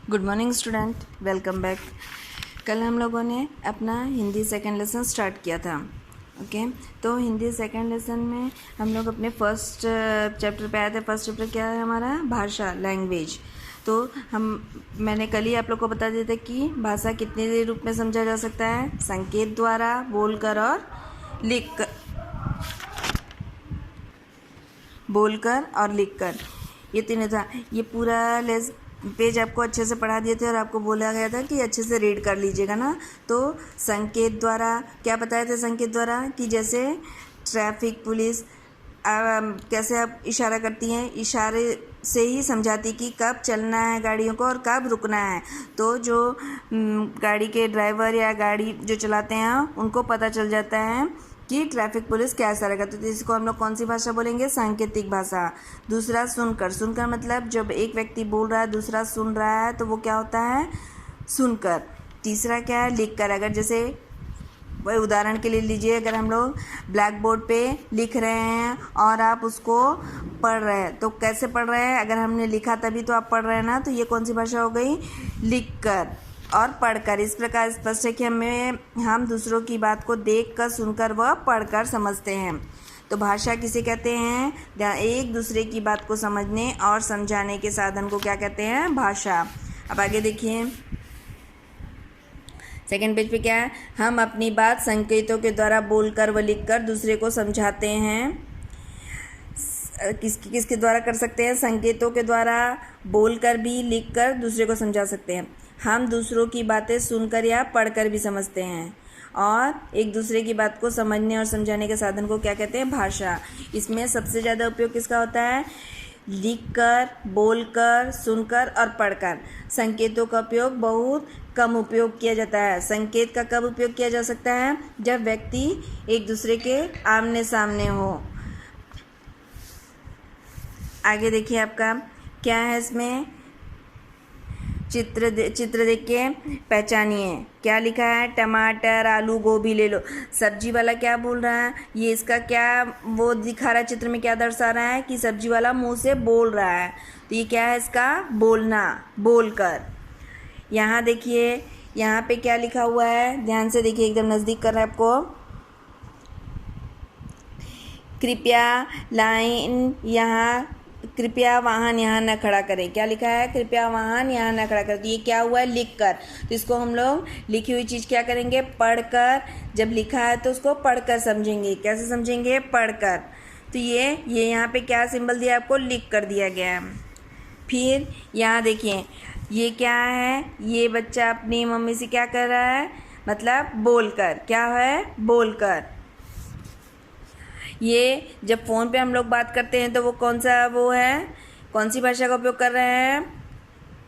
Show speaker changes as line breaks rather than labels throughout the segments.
Good morning student, welcome back. कल हम लोगों ने अपना हिंदी सेकंड लेसन स्टार्ट किया था। ओके तो हिंदी सेकंड लेसन में हम लोग अपने फर्स्ट चैप्टर पे आए थे। फर्स्ट चैप्टर क्या है हमारा? भाषा, लैंग्वेज। तो मैंने कल ही आप लोग को बता दिया था कि भाषा कितने रूप में समझा जा सकता है? संकेत द्वारा, बोलकर और लिखकर, ये तीनों था। ये पूरा पेज आपको अच्छे से पढ़ा दिए थे और आपको बोला गया था कि अच्छे से रीड कर लीजिएगा ना। तो संकेत द्वारा क्या बताए थे? संकेत द्वारा कि जैसे ट्रैफिक पुलिस कैसे आप इशारा करती हैं, इशारे से ही समझाती कि कब चलना है गाड़ियों को और कब रुकना है। तो जो गाड़ी के ड्राइवर या गाड़ी जो चलाते हैं उनको पता चल जाता है कि ट्रैफिक पुलिस क्या इशारा करती है। तो इसको हम लोग कौन सी भाषा बोलेंगे? सांकेतिक भाषा। दूसरा सुनकर मतलब जब एक व्यक्ति बोल रहा है दूसरा सुन रहा है तो वो क्या होता है? सुनकर। तीसरा क्या है? लिखकर। अगर जैसे वही उदाहरण के लिए लीजिए, अगर हम लोग ब्लैक बोर्ड पे लिख रहे हैं और आप उसको पढ़ रहे हैं तो कैसे पढ़ रहे हैं? अगर हमने लिखा तभी तो आप पढ़ रहे हैं ना, तो ये कौन सी भाषा हो गई? लिखकर और पढ़कर। इस प्रकार स्पष्ट है कि हम दूसरों की बात को देखकर, सुनकर व पढ़कर समझते हैं। तो भाषा किसे कहते हैं? एक दूसरे की बात को समझने और समझाने के साधन को क्या कहते हैं? भाषा। अब आगे देखिए, सेकंड पेज पे क्या है? हम अपनी बात संकेतों के द्वारा बोलकर व लिखकर दूसरे को समझाते हैं। किसके द्वारा कर सकते हैं? संकेतों के द्वारा, बोलकर भी, लिखकर दूसरे को समझा सकते हैं। हम दूसरों की बातें सुनकर या पढ़कर भी समझते हैं और एक दूसरे की बात को समझने और समझाने के साधन को क्या कहते हैं? भाषा। इसमें सबसे ज़्यादा उपयोग किसका होता है? लिखकर, बोलकर, सुनकर और पढ़कर। संकेतों का उपयोग बहुत कम उपयोग किया जाता है। संकेत का कब उपयोग किया जा सकता है? जब व्यक्ति एक दूसरे के आमने सामने हो। आगे देखिए, आपका क्या है इसमें? चित्र देख के पहचानिए। क्या लिखा है? टमाटर, आलू, गोभी ले लो। सब्जी वाला क्या बोल रहा है? ये इसका क्या वो दिखा रहा है? चित्र में क्या दर्शा रहा है? कि सब्जी वाला मुंह से बोल रहा है। तो ये क्या है इसका? बोलना, बोलकर। यहाँ देखिए, यहाँ पे क्या लिखा हुआ है? ध्यान से देखिए, एकदम नज़दीक कर रहा है आपको। कृपया वाहन यहाँ न खड़ा करें। क्या लिखा है? कृपया वाहन यहाँ न खड़ा करें। तो ये क्या हुआ है? लिख कर। तो इसको हम लोग लिखी हुई चीज़ क्या करेंगे? पढ़कर। जब लिखा है तो उसको पढ़कर समझेंगे। कैसे समझेंगे? पढ़कर। तो ये यहाँ पे क्या सिंबल दिया आपको? लिख कर दिया गया है। फिर यहाँ देखिए, ये क्या है? ये बच्चा अपनी मम्मी से क्या कर रहा है? मतलब बोलकर। क्या है? बोलकर। ये जब फ़ोन पे हम लोग बात करते हैं तो वो कौन सा वो है? कौन सी भाषा का उपयोग कर रहे हैं?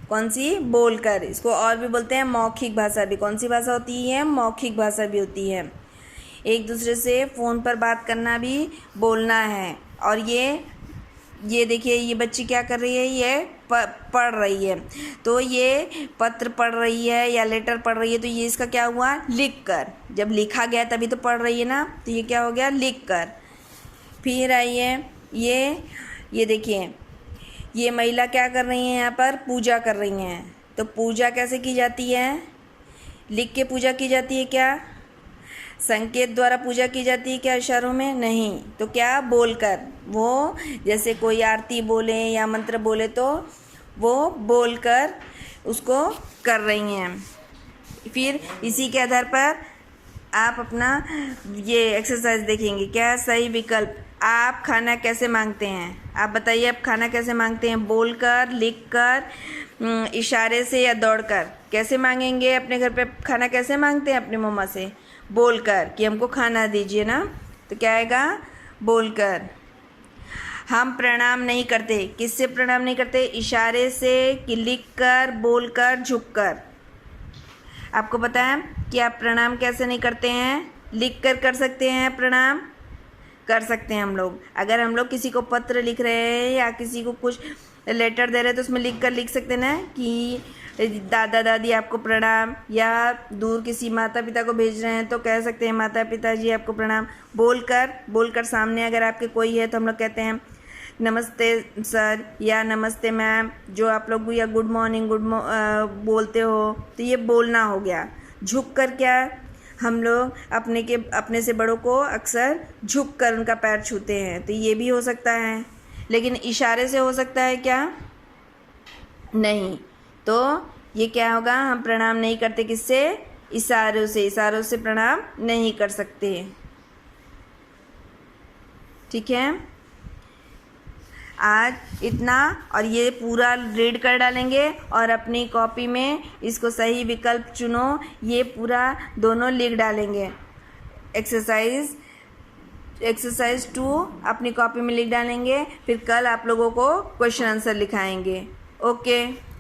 कौन सी? बोलकर। इसको और भी बोलते हैं मौखिक भाषा भी। कौन सी भाषा होती है? मौखिक भाषा भी होती है। एक दूसरे से फ़ोन पर बात करना भी बोलना है। और ये देखिए, ये बच्ची क्या कर रही है? ये पढ़ रही है। तो ये पत्र पढ़ रही है या लेटर पढ़ रही है। तो ये इसका क्या हुआ? लिख कर। जब लिखा गया तभी तो पढ़ रही है ना, तो ये क्या हो गया? लिख कर। फिर आइए, ये देखिए, ये महिला क्या कर रही हैं? यहाँ पर पूजा कर रही हैं। तो पूजा कैसे की जाती है? लिख के पूजा की जाती है क्या? संकेत द्वारा पूजा की जाती है क्या इशारों में? नहीं। तो क्या? बोलकर। वो जैसे कोई आरती बोले या मंत्र बोले तो वो बोलकर उसको कर रही हैं। फिर इसी के आधार पर आप अपना ये एक्सरसाइज देखेंगे। क्या सही विकल्प? आप खाना कैसे मांगते हैं? आप बताइए, आप खाना कैसे मांगते हैं? बोलकर, लिखकर, इशारे से या दौड़कर? कैसे मांगेंगे? अपने घर पे खाना कैसे मांगते हैं अपनी मम्मा से? बोलकर, कि हमको खाना दीजिए ना। तो क्या आएगा? बोलकर। हम प्रणाम नहीं करते। किससे प्रणाम नहीं करते? इशारे से, कि लिखकर, बोलकर, झुककर। आपको पता है कि आप प्रणाम कैसे नहीं करते हैं? लिख कर सकते हैं। प्रणाम कर सकते हैं हम लोग। अगर हम लोग किसी को पत्र लिख रहे हैं या किसी को कुछ लेटर दे रहे हैं तो उसमें लिख सकते हैं ना कि दादा दादी आपको प्रणाम, या दूर किसी माता पिता को भेज रहे हैं तो कह सकते हैं माता पिता जी आपको प्रणाम। बोलकर सामने अगर आपके कोई है तो हम लोग कहते हैं नमस्ते सर या नमस्ते मैम, जो आप लोग या गुड मॉर्निंग बोलते हो, तो ये बोलना हो गया। झुक कर क्या, हम लोग अपने से बड़ों को अक्सर झुक कर उनका पैर छूते हैं, तो ये भी हो सकता है। लेकिन इशारे से हो सकता है क्या? नहीं। तो ये क्या होगा, हम प्रणाम नहीं करते, किससे? इशारों से। इशारों से प्रणाम नहीं कर सकते। ठीक है, आज इतना, और ये पूरा रीड कर डालेंगे और अपनी कॉपी में इसको सही विकल्प चुनो, ये पूरा दोनों लिख डालेंगे। एक्सरसाइज 2 अपनी कॉपी में लिख डालेंगे, फिर कल आप लोगों को क्वेश्चन आंसर लिखाएंगे। ओके।